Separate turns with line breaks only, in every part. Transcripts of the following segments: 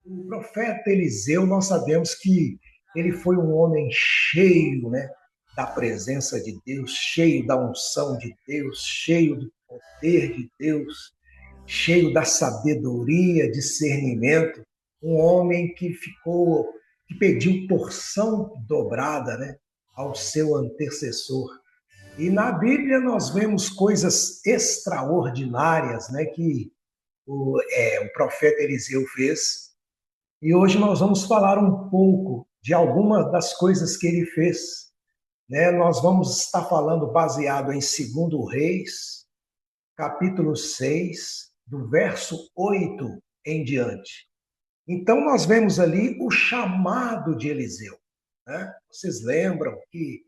O profeta Eliseu, nós sabemos que ele foi um homem cheio, né, da presença de Deus, cheio da unção de Deus, cheio do poder de Deus, cheio da sabedoria, discernimento, um homem que pediu porção dobrada, né, ao seu antecessor. E na Bíblia nós vemos coisas extraordinárias, né, que o profeta Eliseu fez. E hoje nós vamos falar um pouco de algumas das coisas que ele fez, né? Nós vamos estar falando baseado em 2 Reis, capítulo 6, do verso 8 em diante. Então nós vemos ali o chamado de Eliseu, né? Vocês lembram que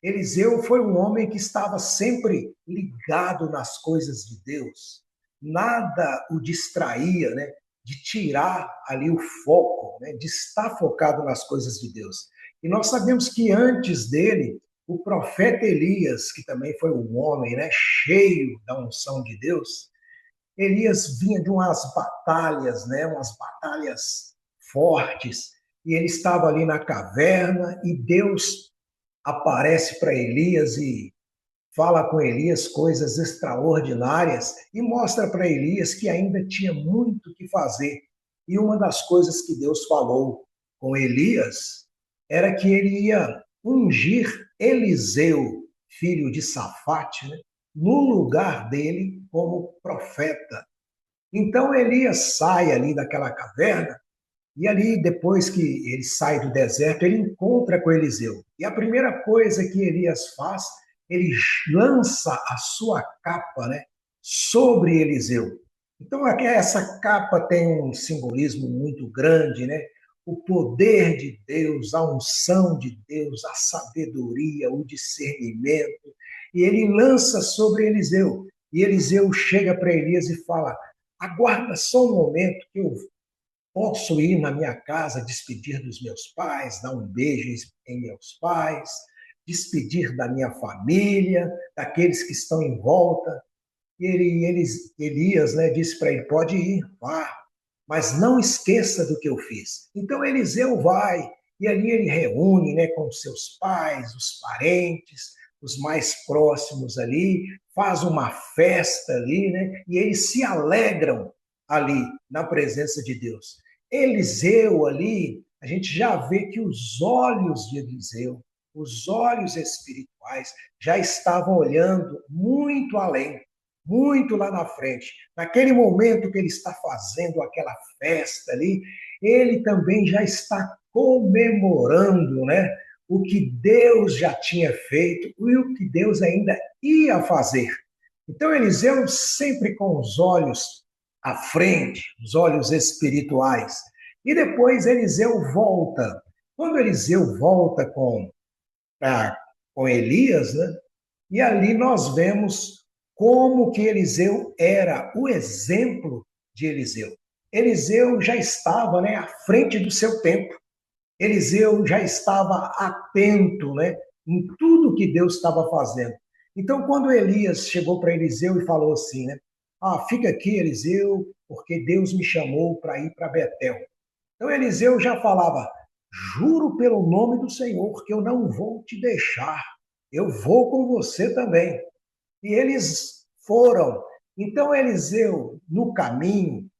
Eliseu foi um homem que estava sempre ligado nas coisas de Deus. Nada o distraía, né, de tirar ali o foco, né, de estar focado nas coisas de Deus. E nós sabemos que antes dele, o profeta Elias, que também foi um homem, né, cheio da unção de Deus, Elias vinha de umas batalhas, né, umas batalhas fortes, e ele estava ali na caverna e Deus aparece para Elias e fala com Elias coisas extraordinárias e mostra para Elias que ainda tinha muito que fazer. E uma das coisas que Deus falou com Elias era que ele ia ungir Eliseu, filho de Safate, né, no lugar dele como profeta. Então Elias sai ali daquela caverna e ali, depois que ele sai do deserto, ele encontra com Eliseu. E a primeira coisa que Elias faz, ele lança a sua capa, né, sobre Eliseu. Então, essa capa tem um simbolismo muito grande, né? O poder de Deus, a unção de Deus, a sabedoria, o discernimento. E ele lança sobre Eliseu. E Eliseu chega para Elias e fala: aguarda só um momento que eu posso ir na minha casa, despedir dos meus pais, dar um beijo em meus pais, despedir da minha família, daqueles que estão em volta. E Elias, né, disse para ele: pode ir, vá, mas não esqueça do que eu fiz. Então Eliseu vai, e ali ele reúne, né, com os seus pais, os parentes, os mais próximos ali, faz uma festa ali, né, e eles se alegram ali na presença de Deus. Eliseu ali, a gente já vê que os olhos de Eliseu, os olhos espirituais, já estavam olhando muito além, muito lá na frente. Naquele momento que ele está fazendo aquela festa ali, ele também já está comemorando, né, o que Deus já tinha feito e o que Deus ainda ia fazer. Então, Eliseu sempre com os olhos à frente, os olhos espirituais. E depois Eliseu volta. Quando Eliseu volta com Elias, né, e ali nós vemos como que Eliseu era o exemplo de Eliseu. Eliseu já estava, né, à frente do seu tempo. Eliseu já estava atento, né, em tudo que Deus estava fazendo. Então, quando Elias chegou para Eliseu e falou assim, né, fica aqui, Eliseu, porque Deus me chamou para ir para Betel. Então, Eliseu já falava: juro pelo nome do Senhor que eu não vou te deixar, eu vou com você também. E eles foram. Então, Eliseu, no caminho,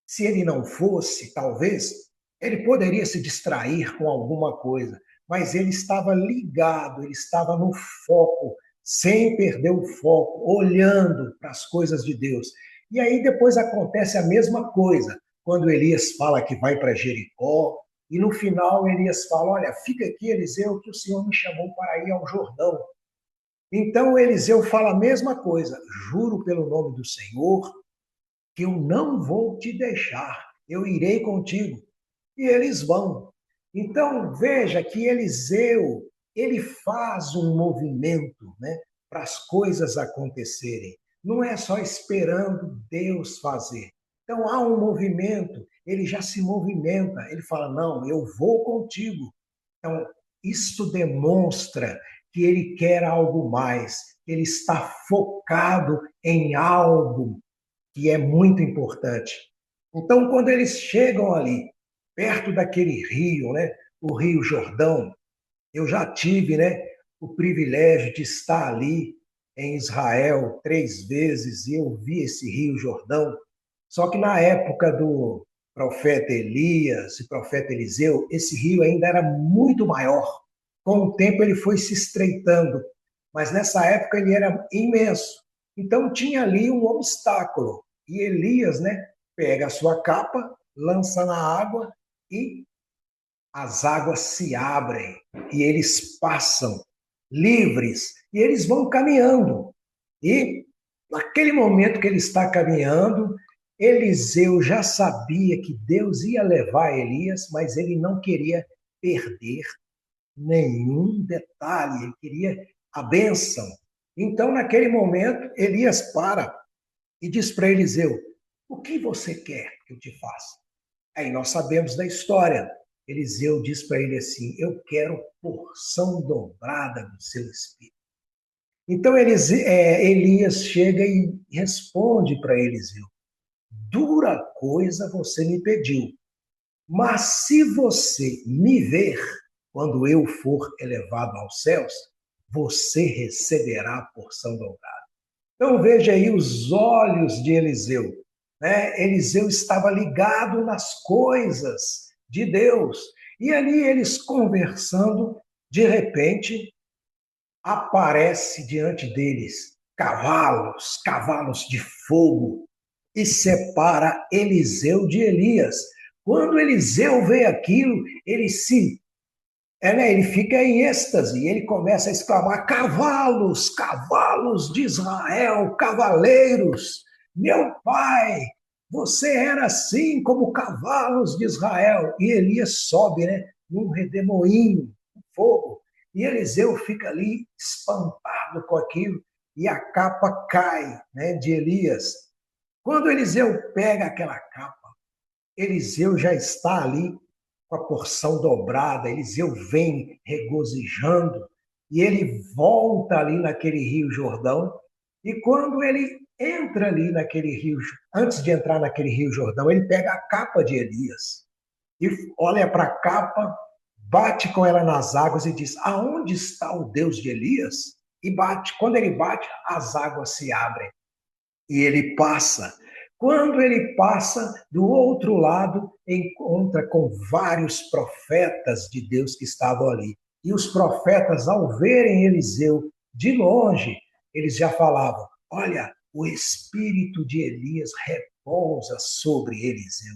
se ele não fosse, talvez, ele poderia se distrair com alguma coisa, mas ele estava ligado, ele estava no foco, sem perder o foco, olhando para as coisas de Deus. E aí depois acontece a mesma coisa, quando Elias fala que vai para Jericó, e no final Elias fala: olha, fica aqui, Eliseu, que o Senhor me chamou para ir ao Jordão. Então Eliseu fala a mesma coisa: juro pelo nome do Senhor que eu não vou te deixar, eu irei contigo. E eles vão. Então veja que Eliseu, ele faz um movimento, né, para as coisas acontecerem. Não é só esperando Deus fazer. Então há um movimento, ele já se movimenta, ele fala: não, eu vou contigo. Então, isso demonstra que ele quer algo mais, ele está focado em algo que é muito importante. Então, quando eles chegam ali, perto daquele rio, né? O Rio Jordão. Eu já tive, né, o privilégio de estar ali em Israel 3 vezes e eu vi esse Rio Jordão. Só que na época do profeta Elias e profeta Eliseu, esse rio ainda era muito maior. Com o tempo ele foi se estreitando, mas nessa época ele era imenso. Então tinha ali um obstáculo. E Elias, né, pega a sua capa, lança na água e as águas se abrem e eles passam livres e eles vão caminhando. E naquele momento que ele está caminhando, Eliseu já sabia que Deus ia levar Elias, mas ele não queria perder nenhum detalhe, ele queria a bênção. Então, naquele momento, Elias para e diz para Eliseu: O que você quer que eu te faça? Aí nós sabemos da história. Eliseu diz para ele assim: Eu quero porção dobrada do seu espírito. Então Elias chega e responde para Eliseu: Dura coisa você me pediu, mas se você me ver quando eu for elevado aos céus, você receberá a porção dobrada. Então veja aí os olhos de Eliseu. Né? Eliseu estava ligado nas coisas de Deus. E ali eles conversando, de repente, aparece diante deles cavalos, cavalos de fogo, e separa Eliseu de Elias. Quando Eliseu vê aquilo, ele fica em êxtase, ele começa a exclamar: cavalos, cavalos de Israel, cavaleiros, meu pai, você era assim como cavalos de Israel. E Elias sobe, né, num redemoinho, um fogo, e Eliseu fica ali espantado com aquilo, e a capa cai, né, de Elias. Quando Eliseu pega aquela capa, Eliseu já está ali com a porção dobrada, Eliseu vem regozijando e ele volta ali naquele Rio Jordão. E quando ele entra ali naquele rio, antes de entrar naquele Rio Jordão, ele pega a capa de Elias e olha para a capa, bate com ela nas águas e diz: Aonde está o Deus de Elias? E bate. Quando ele bate, as águas se abrem e ele passa. Quando ele passa, do outro lado, encontra com vários profetas de Deus que estavam ali. E os profetas, ao verem Eliseu de longe, eles já falavam: Olha, o espírito de Elias repousa sobre Eliseu.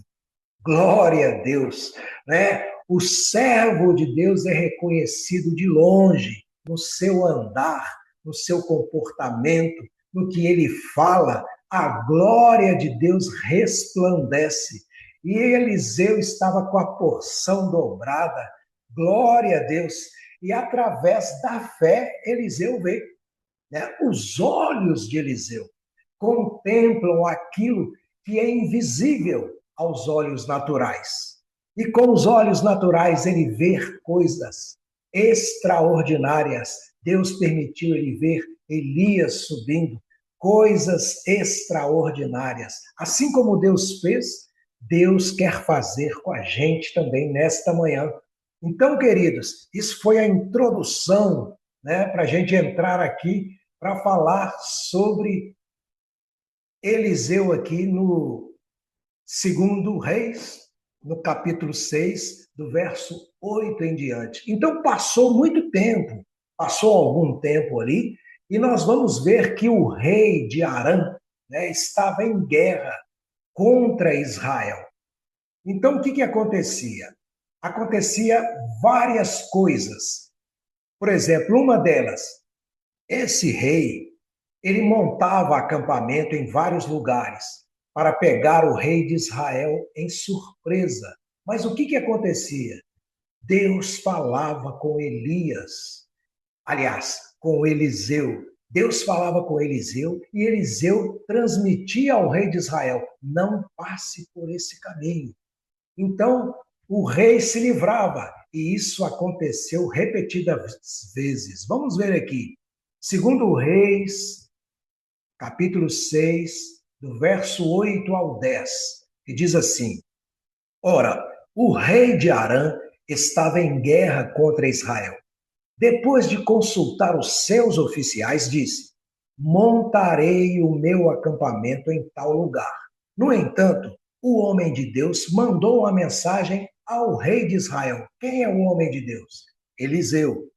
Glória a Deus, né? O servo de Deus é reconhecido de longe, no seu andar, no seu comportamento, no que ele fala, a glória de Deus resplandece. E Eliseu estava com a porção dobrada, glória a Deus. E através da fé, Eliseu vê, né? Os olhos de Eliseu contemplam aquilo que é invisível aos olhos naturais. E com os olhos naturais ele vê coisas extraordinárias. Deus permitiu ele ver Elias subindo, coisas extraordinárias. Assim como Deus fez, Deus quer fazer com a gente também nesta manhã. Então, queridos, isso foi a introdução, né, para a gente entrar aqui para falar sobre Eliseu aqui no segundo Reis, no capítulo 6, do verso 8 em diante. Então passou muito tempo, passou algum tempo ali, e nós vamos ver que o rei de Arã, né, estava em guerra contra Israel. Então o que, que acontecia? Acontecia várias coisas. Por exemplo, uma delas, esse rei, ele montava acampamento em vários lugares para pegar o rei de Israel em surpresa. Mas o que, que acontecia? Deus falava com Elias, aliás, com Eliseu. Deus falava com Eliseu e Eliseu transmitia ao rei de Israel: não passe por esse caminho. Então, o rei se livrava, e isso aconteceu repetidas vezes. Vamos ver aqui. Segundo Reis, capítulo 6, do verso 8 ao 10, que diz assim: Ora, O rei de Arã estava em guerra contra Israel. Depois de consultar os seus oficiais, disse: montarei o meu acampamento em tal lugar. No entanto, o homem de Deus mandou uma mensagem ao rei de Israel. Quem é o homem de Deus? Eliseu.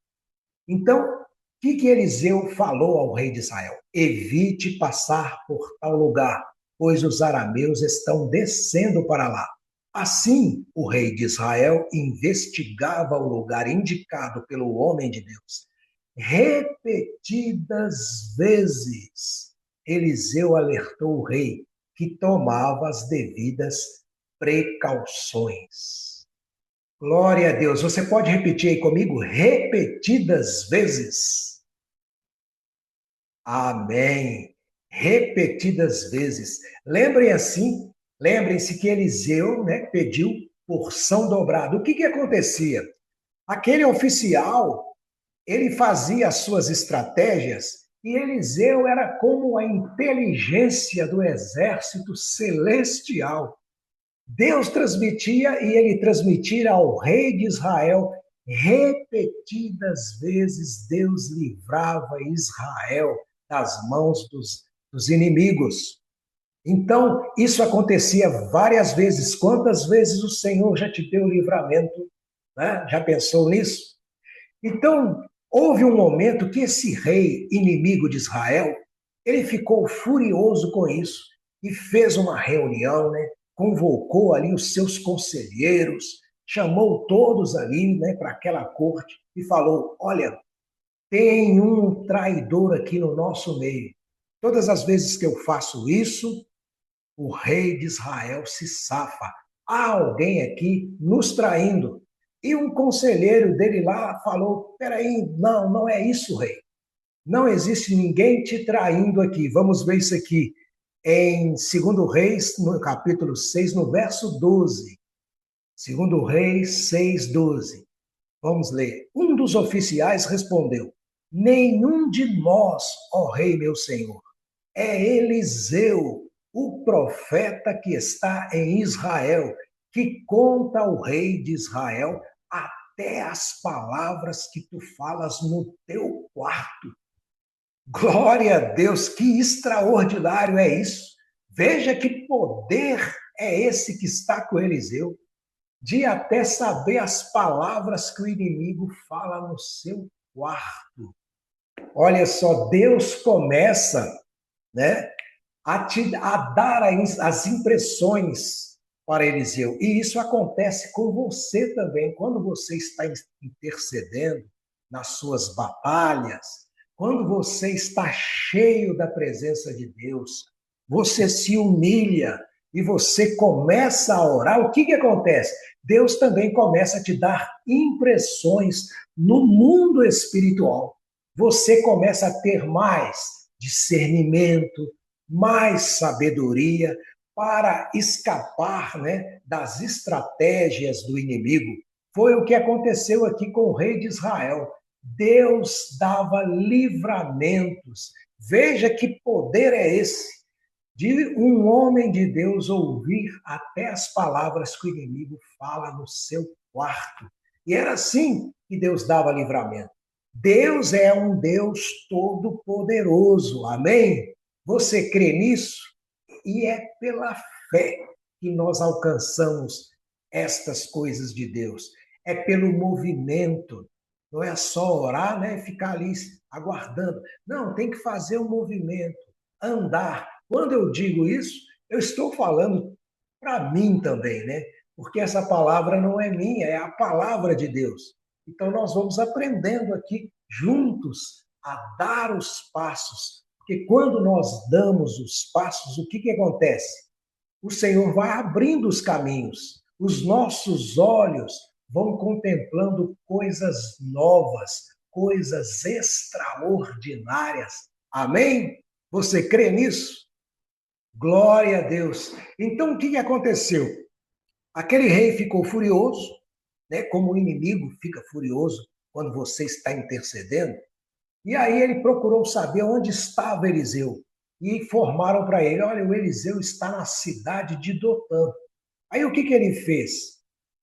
Então, o que Eliseu falou ao rei de Israel? Evite passar por tal lugar, pois os arameus estão descendo para lá. Assim, o rei de Israel investigava o lugar indicado pelo homem de Deus. Repetidas vezes, Eliseu alertou o rei que tomava as devidas precauções. Glória a Deus. Você pode repetir aí comigo? Repetidas vezes. Amém. Repetidas vezes. Lembrem-se que Eliseu, né, pediu porção dobrada. O que acontecia? Aquele oficial, ele fazia as suas estratégias e Eliseu era como a inteligência do exército celestial. Deus transmitia e ele transmitia ao rei de Israel. Repetidas vezes Deus livrava Israel das mãos dos inimigos. Então, isso acontecia várias vezes. Quantas vezes o Senhor já te deu livramento? Né? Já pensou nisso? Então, houve um momento que esse rei inimigo de Israel, ele ficou furioso com isso e fez uma reunião, né? Convocou ali os seus conselheiros, chamou todos ali, né, para aquela corte e falou: olha, tem um traidor aqui no nosso meio. Todas as vezes que eu faço isso, o rei de Israel se safa. Há alguém aqui nos traindo. E um conselheiro dele lá falou: peraí, não é isso, rei. Não existe ninguém te traindo aqui. Vamos ver isso aqui em 2 Reis, no capítulo 6, no verso 12. 2 Reis 6, 12. Vamos ler. Um dos oficiais respondeu: nenhum de nós, ó rei meu senhor. É Eliseu, o profeta que está em Israel, que conta ao rei de Israel até as palavras que tu falas no teu quarto. Glória a Deus, que extraordinário é isso. Veja que poder é esse que está com Eliseu, de até saber as palavras que o inimigo fala no seu quarto. Olha só, Deus começa, né, a dar as impressões para Eliseu. E isso acontece com você também, quando você está intercedendo nas suas batalhas, quando você está cheio da presença de Deus, você se humilha e você começa a orar, o que acontece? Deus também começa a te dar impressões no mundo espiritual. Você começa a ter mais discernimento, mais sabedoria para escapar, né, das estratégias do inimigo. Foi o que aconteceu aqui com o rei de Israel. Deus dava livramentos. Veja que poder é esse de um homem de Deus ouvir até as palavras que o inimigo fala no seu quarto. E era assim que Deus dava livramento. Deus é um Deus todo-poderoso, amém? Você crê nisso? E é pela fé que nós alcançamos estas coisas de Deus. É pelo movimento. Não é só orar, né, e ficar ali aguardando. Não, tem que fazer um movimento, andar. Quando eu digo isso, eu estou falando para mim também, né? Porque essa palavra não é minha, é a palavra de Deus. Então nós vamos aprendendo aqui juntos a dar os passos, porque quando nós damos os passos, o que acontece? O Senhor vai abrindo os caminhos, os nossos olhos vão contemplando coisas novas, coisas extraordinárias. Amém? Você crê nisso? Glória a Deus. Então, o que aconteceu? Aquele rei ficou furioso, né? Como o inimigo fica furioso quando você está intercedendo. E aí ele procurou saber onde estava Eliseu. E informaram para ele: olha, o Eliseu está na cidade de Dotã. Aí o que ele fez?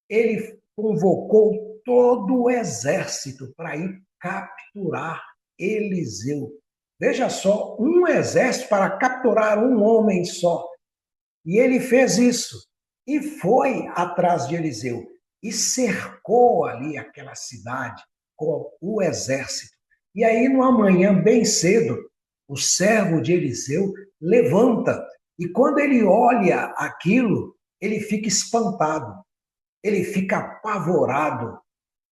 ele convocou todo o exército para ir capturar Eliseu. Veja só, um exército para capturar um homem só. E ele fez isso. E foi atrás de Eliseu. E cercou ali aquela cidade com o exército. E aí, no amanhã, bem cedo, o servo de Eliseu levanta. E quando ele olha aquilo, ele fica espantado. Ele fica apavorado.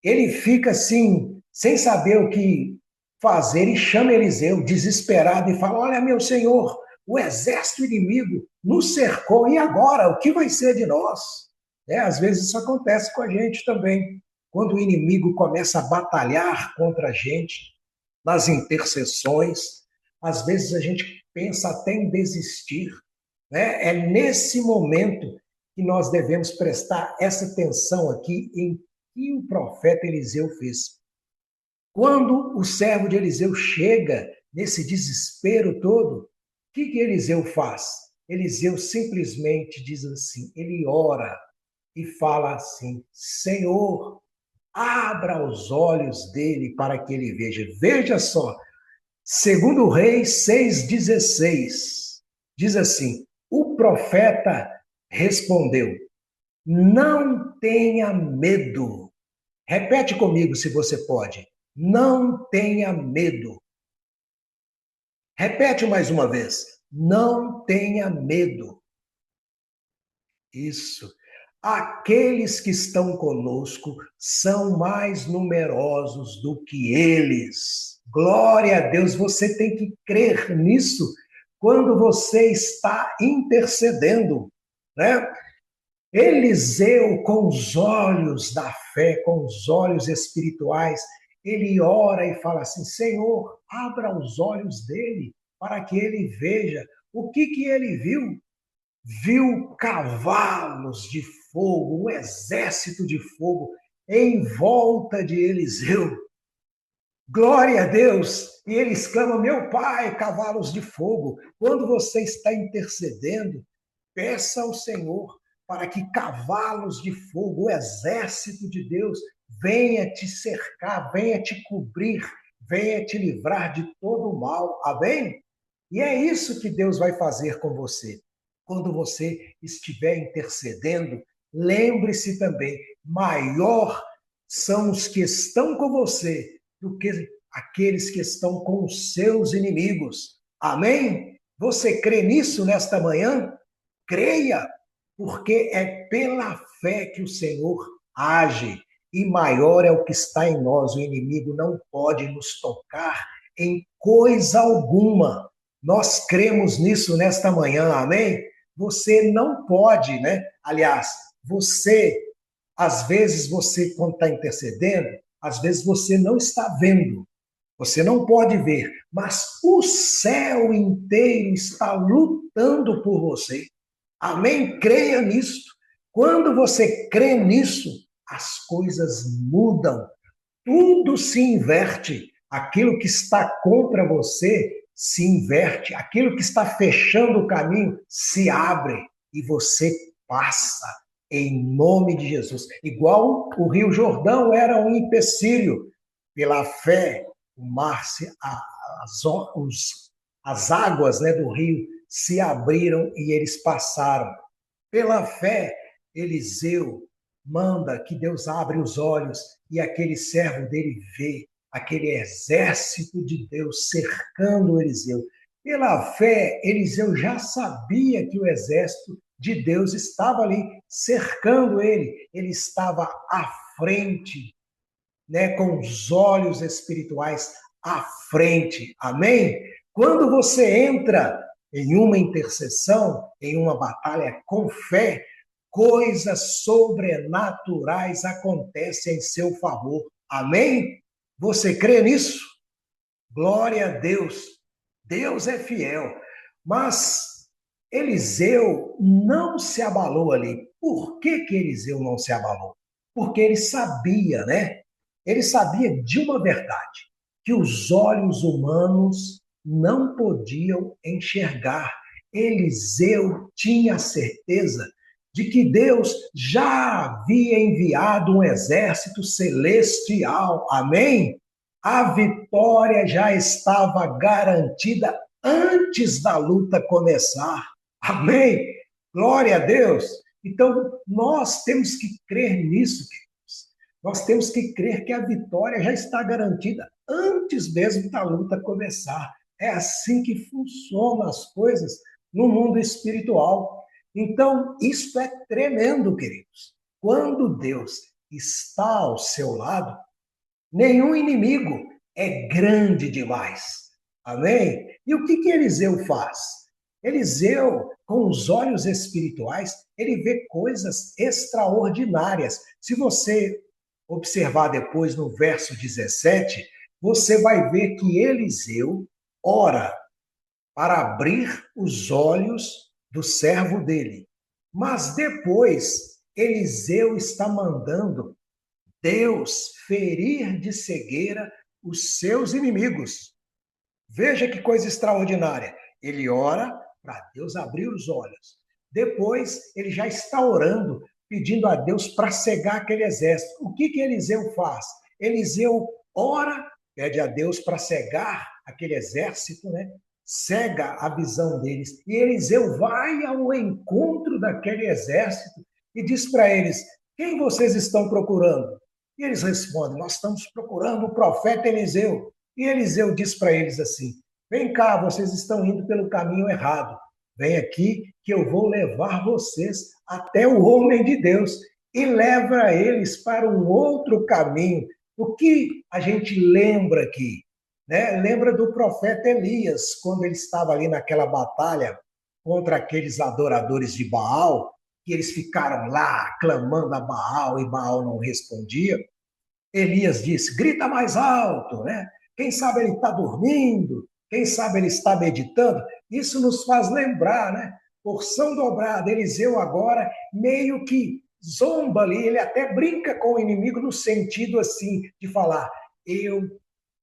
Ele fica assim, sem saber o que fazer, e chama Eliseu, desesperado, e fala: Olha, meu senhor, o exército inimigo nos cercou, e agora? O que vai ser de nós? Às vezes isso acontece com a gente também. Quando o inimigo começa a batalhar contra a gente, nas intercessões, às vezes a gente pensa até em desistir. É nesse momento que nós devemos prestar essa atenção aqui em que o profeta Eliseu fez. Quando o servo de Eliseu chega nesse desespero todo, o que Eliseu faz? Eliseu simplesmente diz assim, ele ora e fala assim: Senhor, abra os olhos dele para que ele veja. Veja só, segundo Reis 6,16, diz assim, o profeta respondeu: não tenha medo. Repete comigo se você pode. Não tenha medo. Repete mais uma vez. Não tenha medo. Isso. Aqueles que estão conosco são mais numerosos do que eles. Glória a Deus, você tem que crer nisso quando você está intercedendo, né? Eliseu, com os olhos da fé, com os olhos espirituais, ele ora e fala assim: Senhor, abra os olhos dele para que ele veja. O que ele viu? Viu cavalos de fogo, um exército de fogo em volta de Eliseu. Glória a Deus! E ele exclama: meu pai, cavalos de fogo. Quando você está intercedendo, peça ao Senhor para que cavalos de fogo, o exército de Deus, venha te cercar, venha te cobrir, venha te livrar de todo o mal. Amém? E é isso que Deus vai fazer com você. Quando você estiver intercedendo, lembre-se também, maior são os que estão com você do que aqueles que estão com os seus inimigos. Amém? Você crê nisso nesta manhã? Creia, porque é pela fé que o Senhor age, e maior é o que está em nós. O inimigo não pode nos tocar em coisa alguma. Nós cremos nisso nesta manhã, amém? Você não pode, né? Aliás, às vezes quando está intercedendo, às vezes você não está vendo, você não pode ver, mas o céu inteiro está lutando por você. Amém? Creia nisso. Quando você crê nisso, as coisas mudam. Tudo se inverte. Aquilo que está contra você se inverte. Aquilo que está fechando o caminho se abre e você passa em nome de Jesus. Igual o Rio Jordão era um empecilho. Pela fé, o mar, as águas, né, do rio se abriram e eles passaram. Pela fé, Eliseu manda que Deus abra os olhos e aquele servo dele vê aquele exército de Deus cercando Eliseu. Pela fé, Eliseu já sabia que o exército de Deus estava ali cercando ele. Ele estava à frente, né, com os olhos espirituais à frente. Amém? Quando você entra em uma intercessão, em uma batalha com fé, coisas sobrenaturais acontecem em seu favor. Amém? Você crê nisso? Glória a Deus. Deus é fiel. Mas Eliseu não se abalou ali. Por que Eliseu não se abalou? Porque ele sabia, né? Ele sabia de uma verdade, que os olhos humanos não podiam enxergar. Eliseu tinha certeza de que Deus já havia enviado um exército celestial. Amém? A vitória já estava garantida antes da luta começar. Amém? Glória a Deus. Então, nós temos que crer nisso, queridos. Nós temos que crer que a vitória já está garantida antes mesmo da luta começar. É assim que funcionam as coisas no mundo espiritual. Então, isso é tremendo, queridos. Quando Deus está ao seu lado, nenhum inimigo é grande demais. Amém? E o que Eliseu faz? Eliseu, com os olhos espirituais, ele vê coisas extraordinárias. Se você observar depois no verso 17, você vai ver que Eliseu ora para abrir os olhos do servo dele. Mas depois, Eliseu está mandando Deus ferir de cegueira os seus inimigos. Veja que coisa extraordinária. Ele ora para Deus abrir os olhos. Depois, ele já está orando, pedindo a Deus para cegar aquele exército. O que Eliseu faz? Eliseu ora, pede a Deus para cegar aquele exército, né? Cega a visão deles. E Eliseu vai ao encontro daquele exército e diz para eles: quem vocês estão procurando? E eles respondem: nós estamos procurando o profeta Eliseu. E Eliseu diz para eles assim: vem cá, vocês estão indo pelo caminho errado. Vem aqui que eu vou levar vocês até o homem de Deus. E leva eles para um outro caminho. O que a gente lembra aqui? Né? Lembra do profeta Elias, quando ele estava ali naquela batalha contra aqueles adoradores de Baal, que eles ficaram lá clamando a Baal e Baal não respondia. Elias disse: grita mais alto, né? Quem sabe ele está dormindo, quem sabe ele está meditando. Isso nos faz lembrar, né? Porção dobrada. Eliseu agora meio que zomba ali, ele até brinca com o inimigo no sentido assim de falar: eu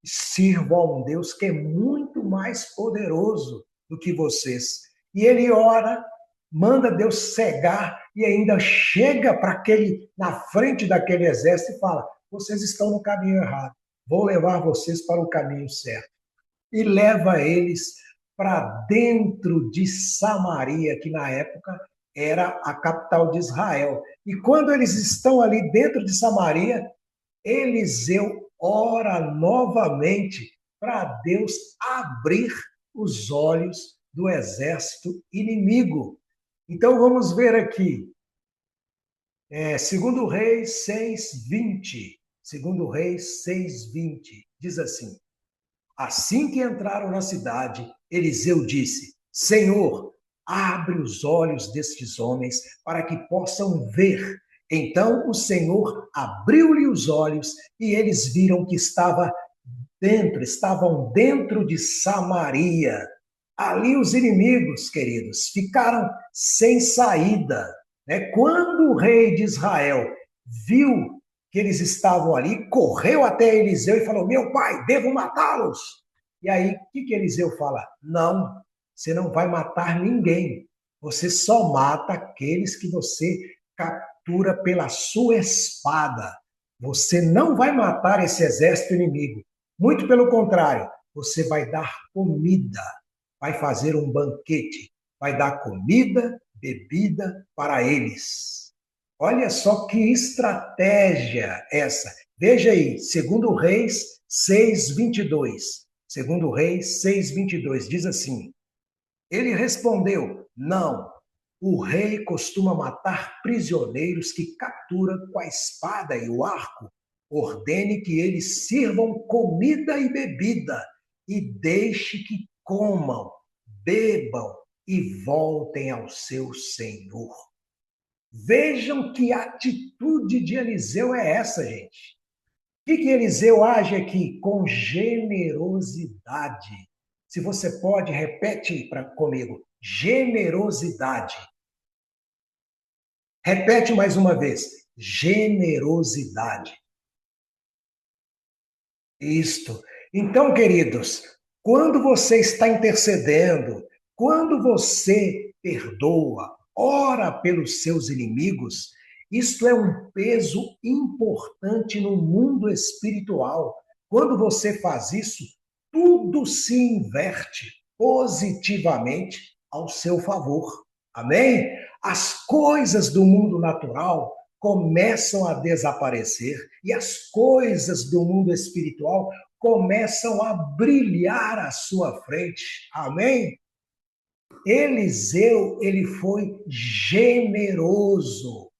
sirvo a um Deus que é muito mais poderoso do que vocês. E ele ora, manda Deus cegar e ainda chega para aquele na frente daquele exército e fala: vocês estão no caminho errado. Vou levar vocês para o caminho certo. E leva eles para dentro de Samaria, que na época era a capital de Israel. E quando eles estão ali dentro de Samaria, Eliseu ora novamente para Deus abrir os olhos do exército inimigo. Então vamos ver aqui. Segundo Reis 6:20. Segundo Reis 6:20. Diz assim: assim que entraram na cidade, Eliseu disse: Senhor, abre os olhos destes homens para que possam ver. Então o Senhor abriu-lhe os olhos e eles viram que estavam dentro de Samaria. Ali os inimigos, queridos, ficaram sem saída. Né? Quando o rei de Israel viu que eles estavam ali, correu até Eliseu e falou: meu pai, devo matá-los. E aí, o que Eliseu fala? Não, você não vai matar ninguém. Você só mata aqueles que você captura pela sua espada. Você não vai matar esse exército inimigo. Muito pelo contrário, você vai dar comida, vai fazer um banquete, vai dar comida, bebida para eles. Olha só que estratégia essa. Veja aí, segundo Reis 6:22. Segundo Reis 6:22 diz assim: ele respondeu: não, o rei costuma matar prisioneiros que captura com a espada e o arco. Ordene que eles sirvam comida e bebida e deixe que comam, bebam e voltem ao seu senhor. Vejam que atitude de Eliseu é essa, gente. O que Eliseu age aqui? Com generosidade. Se você pode, repete comigo. Generosidade. Repete mais uma vez. Generosidade. Isto. Então, queridos, quando você está intercedendo, quando você perdoa, ora pelos seus inimigos. Isto é um peso importante no mundo espiritual. Quando você faz isso, tudo se inverte positivamente ao seu favor. Amém? As coisas do mundo natural começam a desaparecer e as coisas do mundo espiritual começam a brilhar à sua frente. Amém? Eliseu, ele foi generoso.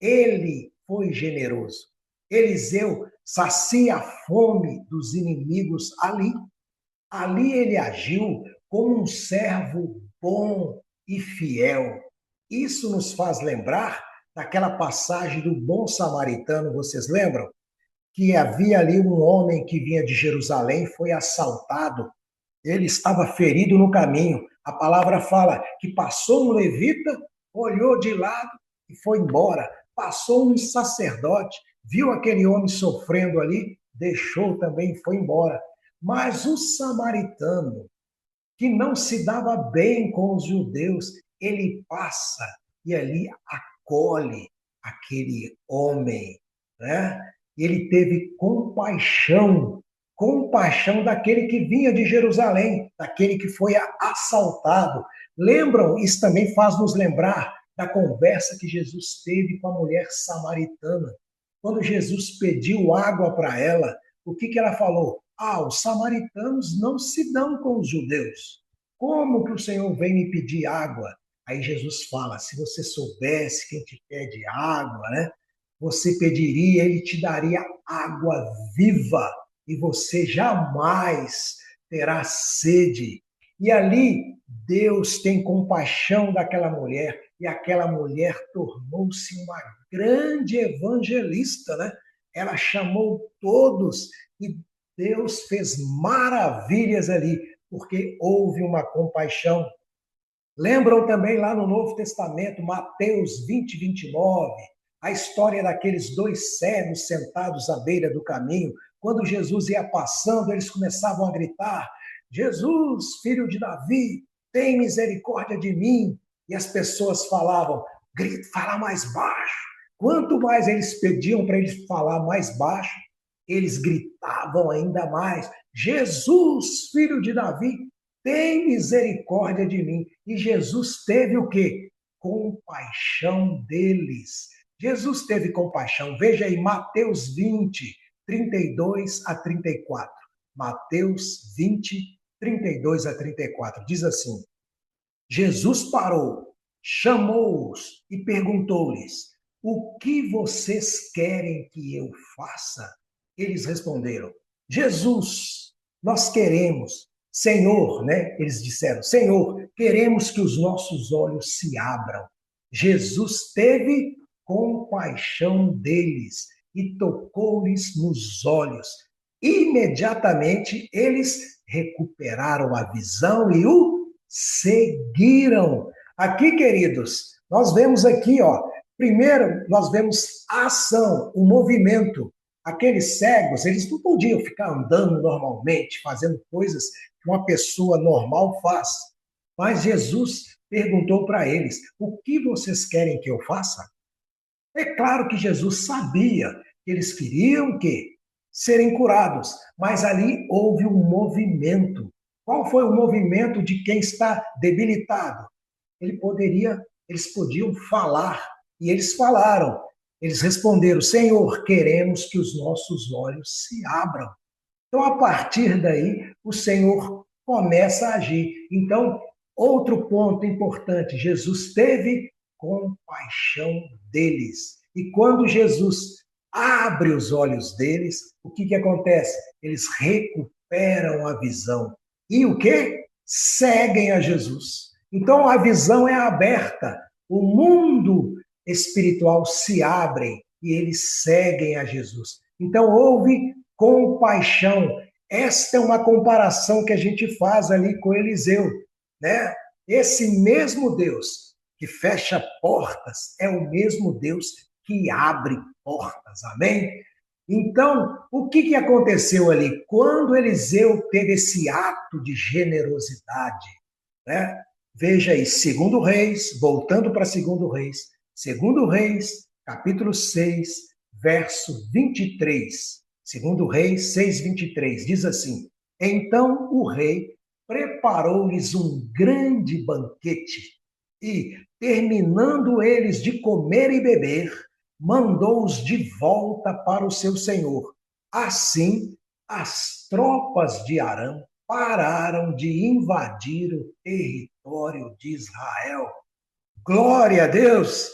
Ele foi generoso. Eliseu sacia a fome dos inimigos ali. Ali ele agiu como um servo bom e fiel. Isso nos faz lembrar daquela passagem do bom samaritano, vocês lembram? Que havia ali um homem que vinha de Jerusalém, foi assaltado, ele estava ferido no caminho. A palavra fala que passou um levita, olhou de lado e foi embora. Passou um sacerdote, viu aquele homem sofrendo ali, deixou também e foi embora. Mas o samaritano, que não se dava bem com os judeus, ele passa e ali acolhe aquele homem, né? Ele teve compaixão, compaixão daquele que vinha de Jerusalém, daquele que foi assaltado. Lembram? Isso também faz nos lembrar da conversa que Jesus teve com a mulher samaritana. Quando Jesus pediu água para ela, o que ela falou? Os samaritanos não se dão com os judeus. Como que o Senhor vem me pedir água? Aí Jesus fala: se você soubesse quem te pede água, né? Você pediria, ele te daria água viva e você jamais terá sede. E ali Deus tem compaixão daquela mulher e aquela mulher tornou-se uma grande evangelista, né? Ela chamou todos e Deus fez maravilhas ali, porque houve uma compaixão. Lembram também lá no Novo Testamento, Mateus 20, 29, a história daqueles dois cegos sentados à beira do caminho. Quando Jesus ia passando, eles começavam a gritar: Jesus, filho de Davi, tem misericórdia de mim. E as pessoas falavam: grita, fala mais baixo. Quanto mais eles pediam para eles falar mais baixo, eles gritavam ainda mais: Jesus, filho de Davi, tem misericórdia de mim. E Jesus teve o quê? Compaixão deles. Jesus teve compaixão. Veja aí, Mateus 20, 32 a 34. Mateus 20, 32 a 34. Diz assim: Jesus parou, chamou-os e perguntou-lhes: o que vocês querem que eu faça? Eles responderam: Jesus, nós queremos. Senhor, né? Eles disseram: Senhor, queremos que os nossos olhos se abram. Jesus teve compaixão deles e tocou-lhes nos olhos. Imediatamente eles recuperaram a visão e o seguiram. Aqui, queridos, nós vemos aqui, ó, primeiro nós vemos a ação, o movimento. Aqueles cegos, eles não podiam ficar andando normalmente, fazendo coisas que uma pessoa normal faz. Mas Jesus perguntou para eles: o que vocês querem que eu faça? É claro que Jesus sabia que eles queriam que serem curados, mas ali houve um movimento. Qual foi o movimento de quem está debilitado? Eles podiam falar, e eles falaram. Eles responderam: Senhor, queremos que os nossos olhos se abram. Então, a partir daí, o Senhor começa a agir. Então, outro ponto importante: Jesus teve compaixão deles. E quando Jesus abre os olhos deles, o que acontece? Eles recuperam a visão. E o quê? Seguem a Jesus. Então, a visão é aberta. O mundo espiritual se abre e eles seguem a Jesus. Então, houve compaixão. Esta é uma comparação que a gente faz ali com Eliseu, né? Esse mesmo Deus que fecha portas é o mesmo Deus que abre portas, amém? Então, o que aconteceu ali? Quando Eliseu teve esse ato de generosidade, né? Veja aí, segundo Reis, voltando para segundo Reis, segundo Reis, capítulo 6, verso 23. Segundo Reis 6, 23, diz assim: Então o rei preparou-lhes um grande banquete e, terminando eles de comer e beber, mandou-os de volta para o seu senhor. Assim, as tropas de Arã pararam de invadir o território de Israel. Glória a Deus!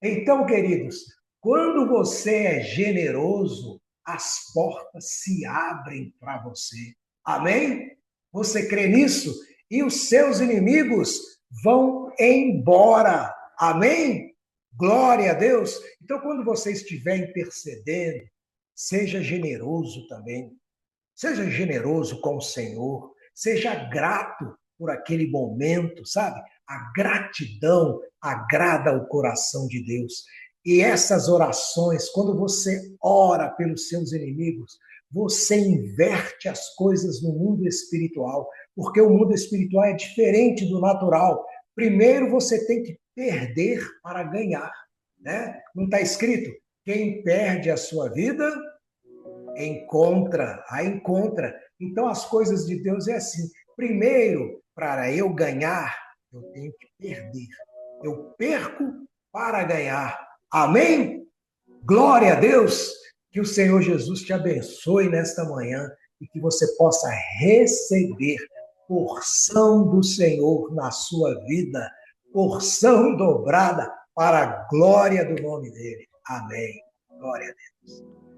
Então, queridos, quando você é generoso, as portas se abrem para você. Amém? Você crê nisso? E os seus inimigos vão embora. Amém? Glória a Deus! Então, quando você estiver intercedendo, seja generoso também. Seja generoso com o Senhor, seja grato por aquele momento, sabe? A gratidão agrada o coração de Deus. E essas orações, quando você ora pelos seus inimigos, você inverte as coisas no mundo espiritual, porque o mundo espiritual é diferente do natural. Primeiro você tem que perder para ganhar, né? Não está escrito? Quem perde a sua vida a encontra. Então, as coisas de Deus é assim. Primeiro, para eu ganhar, eu tenho que perder. Eu perco para ganhar. Amém? Glória a Deus. Que o Senhor Jesus te abençoe nesta manhã e que você possa receber porção do Senhor na sua vida, porção dobrada para a glória do nome dele. Amém. Glória a Deus.